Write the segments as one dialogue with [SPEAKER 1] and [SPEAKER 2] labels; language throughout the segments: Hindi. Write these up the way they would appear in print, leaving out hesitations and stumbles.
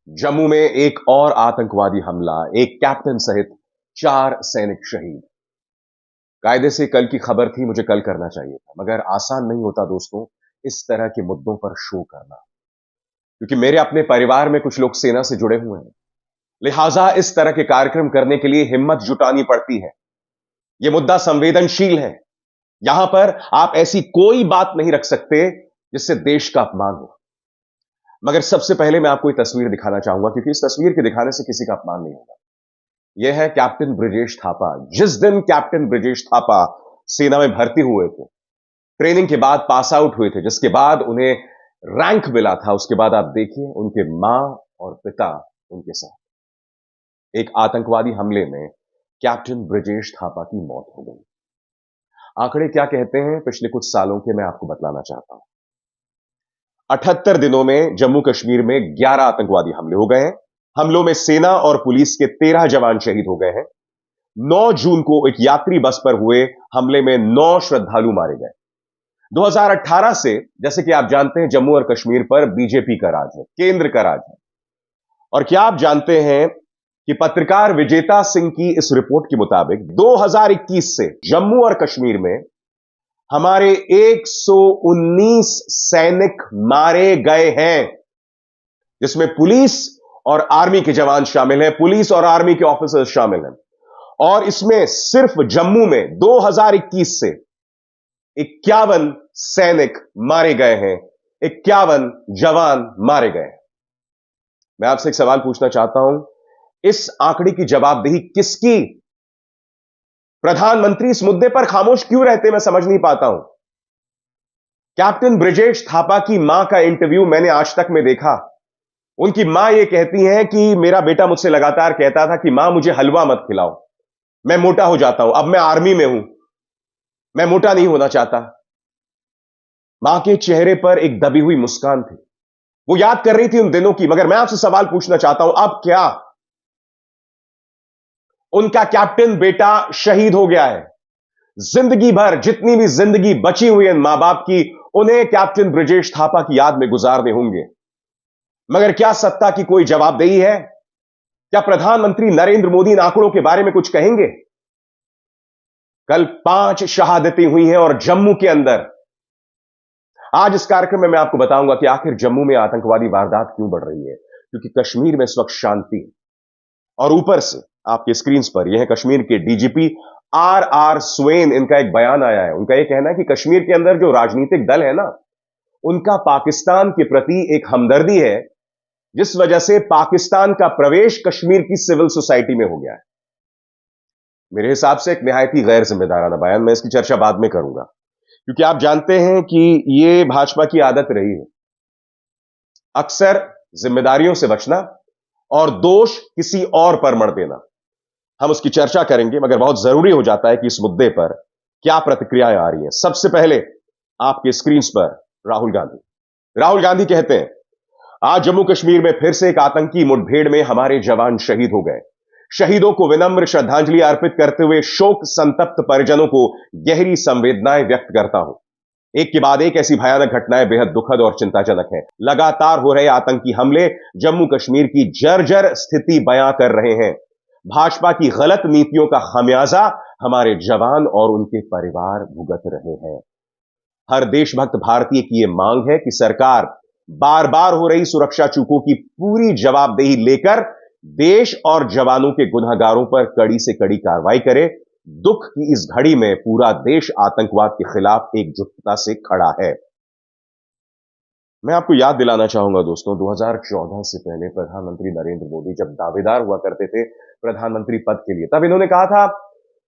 [SPEAKER 1] जम्मू में एक और आतंकवादी हमला, एक कैप्टन सहित 4 सैनिक शहीद। कायदे से कल की खबर थी, मुझे कल करना चाहिए था, मगर आसान नहीं होता दोस्तों इस तरह के मुद्दों पर शो करना, क्योंकि मेरे अपने परिवार में कुछ लोग सेना से जुड़े हुए हैं। लिहाजा इस तरह के कार्यक्रम करने के लिए हिम्मत जुटानी पड़ती है। यह मुद्दा संवेदनशील है। यहां पर आप ऐसी कोई बात नहीं रख सकते जिससे देश का अपमान हो। मगर सबसे पहले मैं आपको एक तस्वीर दिखाना चाहूंगा, क्योंकि इस तस्वीर के दिखाने से किसी का अपमान नहीं होगा। यह है कैप्टन ब्रिजेश थापा। जिस दिन कैप्टन ब्रिजेश थापा सेना में भर्ती हुए थे, ट्रेनिंग के बाद पास आउट हुए थे, जिसके बाद उन्हें रैंक मिला था, उसके बाद आप देखिए उनके मां और पिता उनके साथ एक आतंकवादी हमले में कैप्टन ब्रिजेश थापा की मौत हो गई। आंकड़े क्या कहते हैं पिछले कुछ सालों के, मैं आपको बतलाना चाहता हूं। 78 दिनों में जम्मू कश्मीर में 11 आतंकवादी हमले हो गए हैं। हमलों में सेना और पुलिस के 13 जवान शहीद हो गए हैं। 9 जून को एक यात्री बस पर हुए हमले में 9 श्रद्धालु मारे गए। 2018 से, जैसे कि आप जानते हैं, जम्मू और कश्मीर पर बीजेपी का राज है, केंद्र का राज है। और क्या आप जानते हैं कि पत्रकार विजेता सिंह की इस रिपोर्ट के मुताबिक 2021 से जम्मू और कश्मीर में हमारे 119 सैनिक मारे गए हैं, जिसमें पुलिस और आर्मी के जवान शामिल हैं, पुलिस और आर्मी के ऑफिसर्स शामिल हैं। और इसमें सिर्फ जम्मू में 2021 से 51 सैनिक मारे गए हैं, 51 जवान मारे गए हैं। मैं आपसे एक सवाल पूछना चाहता हूं, इस आंकड़े की जवाबदेही किसकी? प्रधानमंत्री इस मुद्दे पर खामोश क्यों रहते, मैं समझ नहीं पाता हूं। कैप्टन ब्रिजेश थापा की मां का इंटरव्यू मैंने आज तक में देखा। उनकी मां यह कहती हैं कि मेरा बेटा मुझसे लगातार कहता था कि मां मुझे हलवा मत खिलाओ, मैं मोटा हो जाता हूं, अब मैं आर्मी में हूं, मैं मोटा नहीं होना चाहता। मां के चेहरे पर एक दबी हुई मुस्कान थी, वो याद कर रही थी उन दिनों की। मगर मैं आपसे सवाल पूछना चाहता हूं, अब क्या? उनका कैप्टन बेटा शहीद हो गया है। जिंदगी भर जितनी भी जिंदगी बची हुई है मां बाप की, उन्हें कैप्टन ब्रिजेश थापा की याद में गुजारने होंगे। मगर क्या सत्ता की कोई जवाबदेही है? क्या प्रधानमंत्री नरेंद्र मोदी इन आंकड़ों के बारे में कुछ कहेंगे? कल 5 शहादतें हुई हैं और जम्मू के अंदर। आज इस कार्यक्रम में मैं आपको बताऊंगा कि आखिर जम्मू में आतंकवादी वारदात क्यों बढ़ रही है, क्योंकि कश्मीर में इस वक्त शांति है। और ऊपर से आपके स्क्रीन पर यह है कश्मीर के डीजीपी आर स्वेन, इनका एक बयान आया है। उनका यह कहना है कि कश्मीर के अंदर जो राजनीतिक दल है ना, उनका पाकिस्तान के प्रति एक हमदर्दी है, जिस वजह से पाकिस्तान का प्रवेश कश्मीर की सिविल सोसाइटी में हो गया है। मेरे हिसाब से एक निहायती गैर जिम्मेदाराना बयान। मैं इसकी चर्चा बाद में करूंगा, क्योंकि आप जानते हैं कि यह भाजपा की आदत रही है अक्सर जिम्मेदारियों से बचना और दोष किसी और पर मढ़ देना। हम उसकी चर्चा करेंगे, मगर बहुत जरूरी हो जाता है कि इस मुद्दे पर क्या प्रतिक्रियाएं आ रही हैं। सबसे पहले आपके स्क्रीन पर राहुल गांधी कहते हैं, आज जम्मू कश्मीर में फिर से एक आतंकी मुठभेड़ में हमारे जवान शहीद हो गए। शहीदों को विनम्र श्रद्धांजलि अर्पित करते हुए शोक संतप्त परिजनों को गहरी संवेदनाएं व्यक्त करता हूं। एक के बाद एक ऐसी भयानक घटनाएं बेहद दुखद और चिंताजनक हैं। लगातार हो रहे आतंकी हमले जम्मू कश्मीर की जर्जर स्थिति बयां कर रहे हैं। भाजपा की गलत नीतियों का खामियाजा हमारे जवान और उनके परिवार भुगत रहे हैं। हर देशभक्त भारतीय की यह मांग है कि सरकार बार बार हो रही सुरक्षा चूकों की पूरी जवाबदेही लेकर देश और जवानों के गुनहगारों पर कड़ी से कड़ी कार्रवाई करे। दुख की इस घड़ी में पूरा देश आतंकवाद के खिलाफ एकजुटता से खड़ा है। मैं आपको याद दिलाना चाहूंगा दोस्तों, 2014 से पहले प्रधानमंत्री नरेंद्र मोदी जब दावेदार हुआ करते थे प्रधानमंत्री पद के लिए, तब इन्होंने कहा था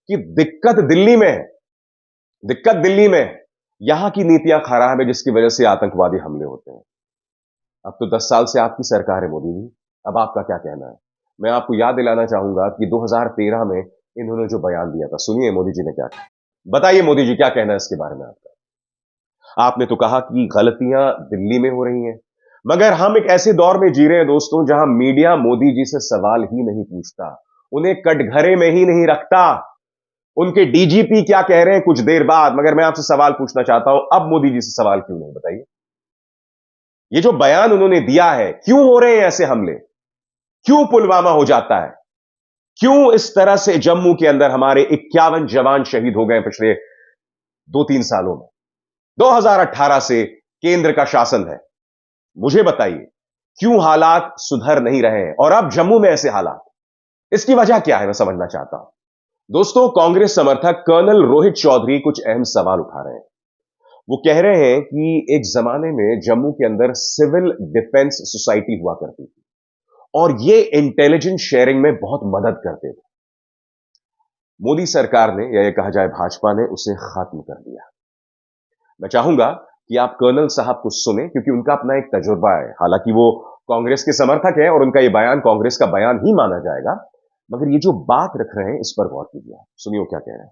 [SPEAKER 1] कि दिक्कत दिल्ली में है, दिक्कत दिल्ली में, यहां की नीतियां खराब है, जिसकी वजह से आतंकवादी हमले होते हैं। अब तो 10 साल से आपकी सरकार है मोदी जी, अब आपका क्या कहना है? मैं आपको याद दिलाना चाहूंगा कि 2013 में इन्होंने जो बयान दिया था, सुनिए मोदी जी ने क्या कहा। बताइए मोदी जी, क्या कहना है इसके बारे में आपका? आपने तो कहा कि गलतियां दिल्ली में हो रही हैं, मगर हम एक ऐसे दौर में जी रहे हैं दोस्तों, जहां मीडिया मोदी जी से सवाल ही नहीं पूछता, उन्हें कटघरे में ही नहीं रखता। उनके डीजीपी क्या कह रहे हैं कुछ देर बाद, मगर मैं आपसे सवाल पूछना चाहता हूं, अब मोदी जी से सवाल क्यों नहीं? बताइए। ये जो बयान उन्होंने दिया है, क्यों हो रहे हैं ऐसे हमले? क्यों पुलवामा हो जाता है? क्यों इस तरह से जम्मू के अंदर हमारे 51 जवान शहीद हो गए पिछले 2-3 सालों में? 2018 से केंद्र का शासन है। मुझे बताइए, क्यों हालात सुधर नहीं रहे हैं और अब जम्मू में ऐसे हालात? इसकी वजह क्या है, मैं समझना चाहता हूं। दोस्तों, कांग्रेस समर्थक कर्नल रोहित चौधरी कुछ अहम सवाल उठा रहे हैं। वो कह रहे हैं कि एक जमाने में जम्मू के अंदर सिविल डिफेंस सोसाइटी हुआ करती थी और ये इंटेलिजेंस शेयरिंग में बहुत मदद करते थे। मोदी सरकार ने, या ये कहा जाए भाजपा ने, उसे खत्म कर दिया। मैं चाहूंगा कि आप कर्नल साहब को सुने, क्योंकि उनका अपना एक तजुर्बा है। हालांकि वो कांग्रेस के समर्थक हैं और उनका ये बयान कांग्रेस का बयान ही माना जाएगा, मगर ये जो बात रख रहे हैं इस पर गौर कीजिए। सुनिए क्या कह रहे हैं।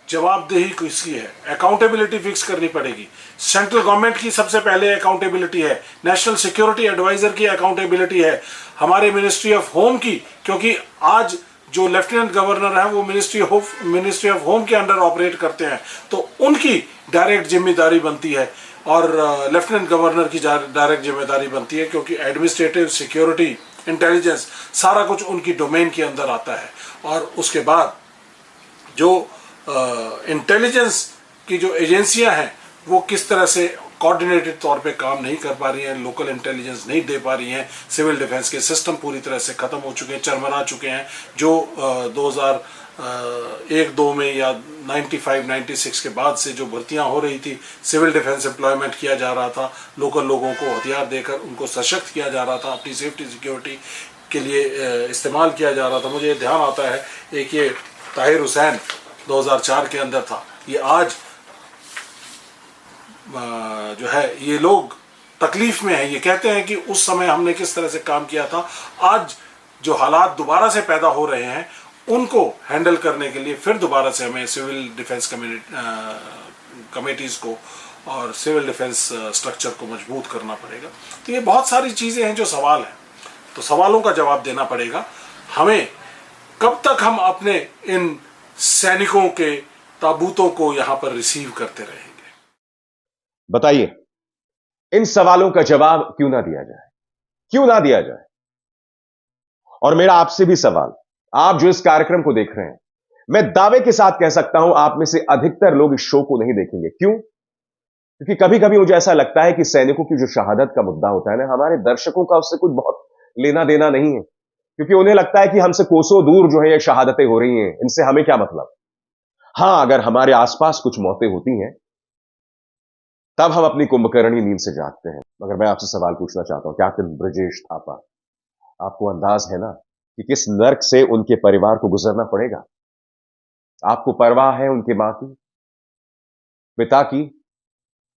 [SPEAKER 2] जवाबदेही किसकी है? अकाउंटेबिलिटी फिक्स करनी पड़ेगी। सेंट्रल गवर्नमेंट की सबसे पहले अकाउंटेबिलिटी है, नेशनल सिक्योरिटी एडवाइजर की अकाउंटेबिलिटी है, हमारे मिनिस्ट्री ऑफ होम की, क्योंकि आज जो लेफ्टिनेंट गवर्नर है वो मिनिस्ट्री ऑफ होम के अंडर ऑपरेट करते हैं, तो उनकी डायरेक्ट जिम्मेदारी बनती है और लेफ्टिनेंट गवर्नर की डायरेक्ट जिम्मेदारी बनती है, क्योंकि एडमिनिस्ट्रेटिव, सिक्योरिटी, इंटेलिजेंस सारा कुछ उनकी डोमेन के अंदर आता है। और उसके बाद जो इंटेलिजेंस की जो एजेंसियां हैं वो किस तरह से कोऑर्डिनेटेड तौर पे काम नहीं कर पा रही हैं, लोकल इंटेलिजेंस नहीं दे पा रही हैं, सिविल डिफेंस के सिस्टम पूरी तरह से ख़त्म हो चुके हैं, चरमरा चुके हैं। जो 2001-2 में या 95-96 के बाद से जो भर्तियां हो रही थी, सिविल डिफेंस एम्प्लॉयमेंट किया जा रहा था, लोकल लोगों को हथियार देकर उनको सशक्त किया जा रहा था, अपनी सेफ्टी सिक्योरिटी के लिए इस्तेमाल किया जा रहा था। मुझे ध्यान आता है एक ये ताहिर हुसैन 2004 के अंदर था। ये आज जो है ये लोग तकलीफ में है, ये कहते हैं कि उस समय हमने किस तरह से काम किया था। आज जो हालात दोबारा से पैदा हो रहे हैं उनको हैंडल करने के लिए फिर दोबारा से हमें सिविल डिफेंस कमेटीज़ को और सिविल डिफेंस स्ट्रक्चर को मजबूत करना पड़ेगा। तो ये बहुत सारी चीज़ें हैं जो सवाल हैं, तो सवालों का जवाब देना पड़ेगा हमें। कब तक हम अपने इन सैनिकों के ताबूतों को यहां पर रिसीव करते रहेंगे?
[SPEAKER 1] बताइए, इन सवालों का जवाब क्यों ना दिया जाए? क्यों ना दिया जाए? और मेरा आपसे भी सवाल, आप जो इस कार्यक्रम को देख रहे हैं, मैं दावे के साथ कह सकता हूं आप में से अधिकतर लोग इस शो को नहीं देखेंगे। क्यों? क्योंकि कभी कभी मुझे ऐसा लगता है कि सैनिकों की जो शहादत का मुद्दा होता है ना, हमारे दर्शकों का उससे कुछ बहुत लेना देना नहीं है, क्योंकि उन्हें लगता है कि हमसे कोसों दूर जो है ये शहादतें हो रही हैं, इनसे हमें क्या मतलब। हां, अगर हमारे आसपास कुछ मौतें होती हैं तब हम अपनी कुंभकर्णी नींद से जागते हैं। मगर मैं आपसे सवाल पूछना चाहता हूं, कैप्टन ब्रजेश थापा, आपको अंदाज है ना कि किस नर्क से उनके परिवार को गुजरना पड़ेगा? आपको परवाह है उनके मां की, पिता की?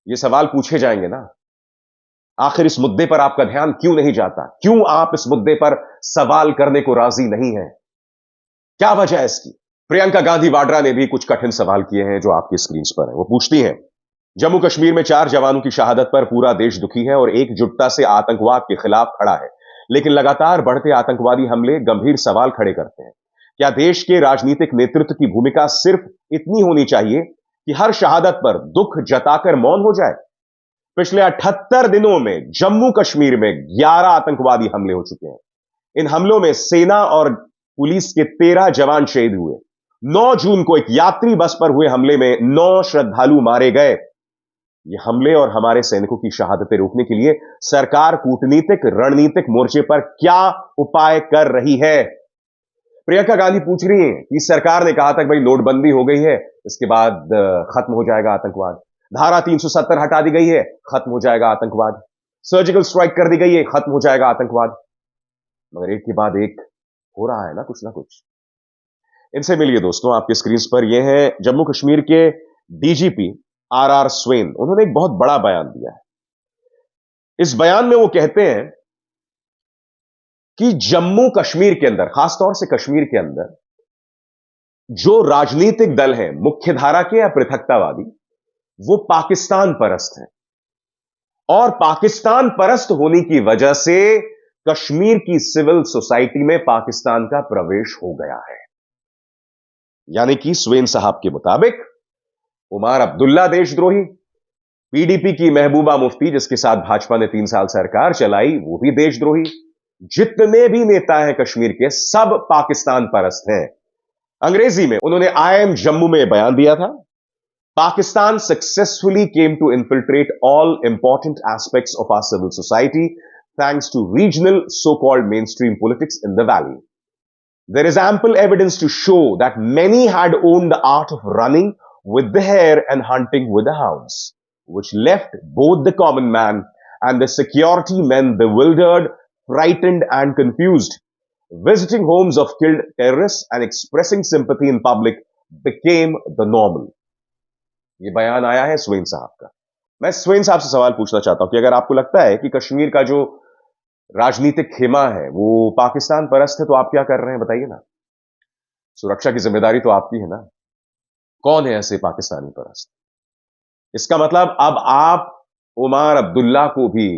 [SPEAKER 1] ये सवाल पूछे जाएंगे ना। आखिर इस मुद्दे पर आपका ध्यान क्यों नहीं जाता? क्यों आप इस मुद्दे पर सवाल करने को राजी नहीं हैं? क्या वजह है इसकी? प्रियंका गांधी वाड्रा ने भी कुछ कठिन सवाल किए हैं जो आपकी स्क्रीन पर है। वो पूछती हैं, जम्मू कश्मीर में 4 जवानों की शहादत पर पूरा देश दुखी है और एकजुटता से आतंकवाद के खिलाफ खड़ा है, लेकिन लगातार बढ़ते आतंकवादी हमले गंभीर सवाल खड़े करते हैं। क्या देश के राजनीतिक नेतृत्व की भूमिका सिर्फ इतनी होनी चाहिए कि हर शहादत पर दुख जताकर मौन हो जाए? पिछले 78 दिनों में जम्मू कश्मीर में 11 आतंकवादी हमले हो चुके हैं। इन हमलों में सेना और पुलिस के 13 जवान शहीद हुए। 9 जून को एक यात्री बस पर हुए हमले में 9 श्रद्धालु मारे गए। ये हमले और हमारे सैनिकों की शहादतें रोकने के लिए सरकार कूटनीतिक रणनीतिक मोर्चे पर क्या उपाय कर रही है? प्रियंका गांधी पूछ रही हैं कि सरकार ने कहा था कि भाई नोटबंदी हो गई है, इसके बाद खत्म हो जाएगा आतंकवाद, धारा 370 हटा दी गई है, खत्म हो जाएगा आतंकवाद, सर्जिकल स्ट्राइक कर दी गई है, खत्म हो जाएगा आतंकवाद। मगर एक के बाद एक हो रहा है ना कुछ। इनसे मिलिए दोस्तों, आपके स्क्रीन पर ये है जम्मू कश्मीर के डीजीपी आर स्वेन। उन्होंने एक बहुत बड़ा बयान दिया है। इस बयान में वो कहते हैं कि जम्मू कश्मीर के अंदर, खासतौर से कश्मीर के अंदर, जो राजनीतिक दल हैं, मुख्यधारा के या पृथकतावादी, वो पाकिस्तान परस्त हैं और पाकिस्तान परस्त होने की वजह से कश्मीर की सिविल सोसाइटी में पाकिस्तान का प्रवेश हो गया है। यानी कि स्वेन साहब के मुताबिक उमर अब्दुल्ला देशद्रोही, पीडीपी की महबूबा मुफ्ती जिसके साथ भाजपा ने 3 साल सरकार चलाई, वो भी देशद्रोही, जितने भी नेता हैं कश्मीर के, सब पाकिस्तान परस्त हैं। अंग्रेजी में उन्होंने आई एम जम्मू में बयान दिया था, Pakistan successfully came to infiltrate all important aspects of our civil society thanks to regional so-called mainstream politics in the valley. There is ample evidence to show that many had owned the art of running with the hare and hunting with the hounds, which left both the common man and the security men bewildered, frightened and confused. Visiting homes of killed terrorists and expressing sympathy in public became the normal. ये बयान आया है स्वेन साहब का। मैं स्वेन साहब से सवाल पूछना चाहता हूं कि अगर आपको लगता है कि कश्मीर का जो राजनीतिक खेमा है वो पाकिस्तान परस्त है, तो आप क्या कर रहे हैं बताइए ना। सुरक्षा की जिम्मेदारी तो आपकी है ना। कौन है ऐसे पाकिस्तानी परस्त? इसका मतलब अब आप उमर अब्दुल्ला को भी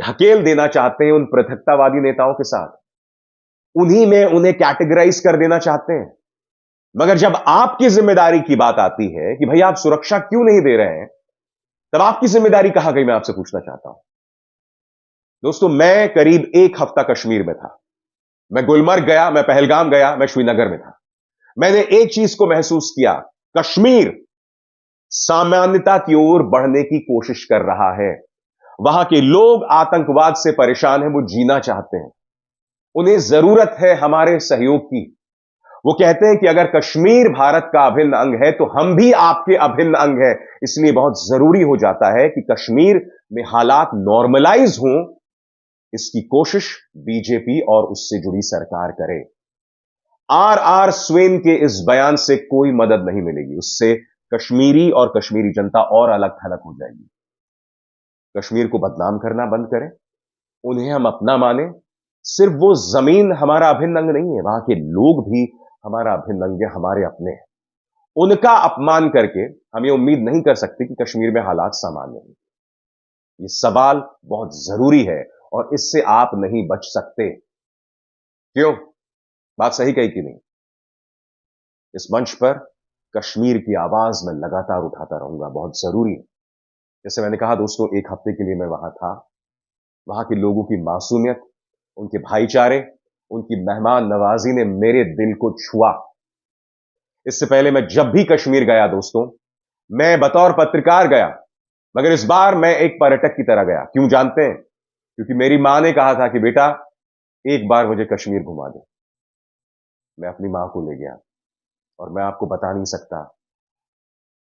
[SPEAKER 1] ढकेल देना चाहते हैं उन पृथकतावादी नेताओं के साथ, उन्हीं में उन्हें कैटेगराइज कर देना चाहते हैं। मगर जब आपकी जिम्मेदारी की बात आती है कि भाई आप सुरक्षा क्यों नहीं दे रहे हैं, तब आपकी जिम्मेदारी कहां गई, मैं आपसे पूछना चाहता हूं। दोस्तों, मैं करीब एक हफ्ता कश्मीर में था। मैं गुलमर्ग गया, मैं पहलगाम गया, मैं श्रीनगर में था। मैंने एक चीज को महसूस किया, कश्मीर सामान्यता की ओर बढ़ने की कोशिश कर रहा है। वहां के लोग आतंकवाद से परेशान हैं, वो जीना चाहते हैं, उन्हें जरूरत है हमारे सहयोग की। वो कहते हैं कि अगर कश्मीर भारत का अभिन्न अंग है तो हम भी आपके अभिन्न अंग हैं। इसलिए बहुत जरूरी हो जाता है कि कश्मीर में हालात नॉर्मलाइज हों, इसकी कोशिश बीजेपी और उससे जुड़ी सरकार करे। आर स्वेन के इस बयान से कोई मदद नहीं मिलेगी, उससे कश्मीरी और कश्मीरी जनता और अलग थलग हो जाएगी। कश्मीर को बदनाम करना बंद करें, उन्हें हम अपना माने। सिर्फ वो जमीन हमारा अभिन्न अंग नहीं है, वहां के लोग भी हमारा अभिन्न अंग, हमारे अपने हैं। उनका अपमान करके हम ये उम्मीद नहीं कर सकते कि कश्मीर में हालात सामान्य हैं। ये सवाल बहुत जरूरी है और इससे आप नहीं बच सकते। क्यों? बात सही कही कि नहीं? इस मंच पर कश्मीर की आवाज मैं लगातार उठाता रहूंगा, बहुत जरूरी है। जैसे मैंने कहा दोस्तों, एक हफ्ते के लिए मैं वहां था। वहां के लोगों की मासूमियत, उनके भाईचारे, उनकी मेहमान नवाजी ने मेरे दिल को छुआ। इससे पहले मैं जब भी कश्मीर गया दोस्तों, मैं बतौर पत्रकार गया, मगर इस बार मैं एक पर्यटक की तरह गया। क्यों जानते हैं? क्योंकि मेरी मां ने कहा था कि बेटा एक बार मुझे कश्मीर घुमा दे। मैं अपनी मां को ले गया और मैं आपको बता नहीं सकता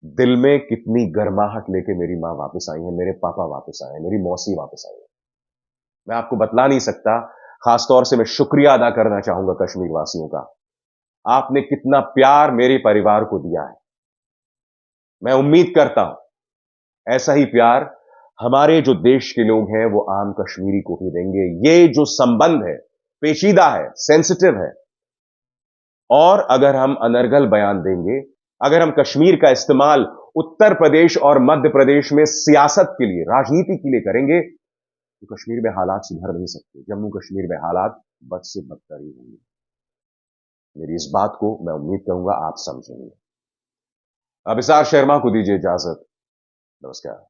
[SPEAKER 1] दिल में कितनी गर्माहट लेके मेरी मां वापस आई है, मेरे पापा वापस आए, मेरी मौसी वापस आई है। मैं आपको बतला नहीं सकता। खासतौर से मैं शुक्रिया अदा करना चाहूंगा कश्मीर वासियों का। आपने कितना प्यार मेरे परिवार को दिया है। मैं उम्मीद करता हूं ऐसा ही प्यार हमारे जो देश के लोग हैं वो आम कश्मीरी को ही देंगे। ये जो संबंध है पेचीदा है, सेंसिटिव है, और अगर हम अनर्गल बयान देंगे, अगर हम कश्मीर का इस्तेमाल उत्तर प्रदेश और मध्य प्रदेश में सियासत के लिए, राजनीति के लिए करेंगे, तो कश्मीर में हालात सुधर नहीं सकते। जम्मू कश्मीर में हालात बद से बदतर ही होंगे। मेरी इस बात को मैं उम्मीद करूंगा आप समझेंगे। अभिसार शर्मा को दीजिए इजाजत। नमस्कार।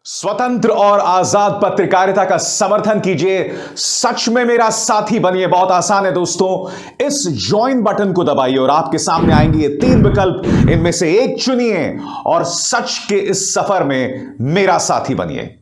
[SPEAKER 3] स्वतंत्र और आजाद पत्रकारिता का समर्थन कीजिए, सच में मेरा साथी बनिए। बहुत आसान है दोस्तों, इस ज्वाइन बटन को दबाइए और आपके सामने आएंगे ये 3 विकल्प, इनमें से एक चुनिए और सच के इस सफर में मेरा साथी बनिए।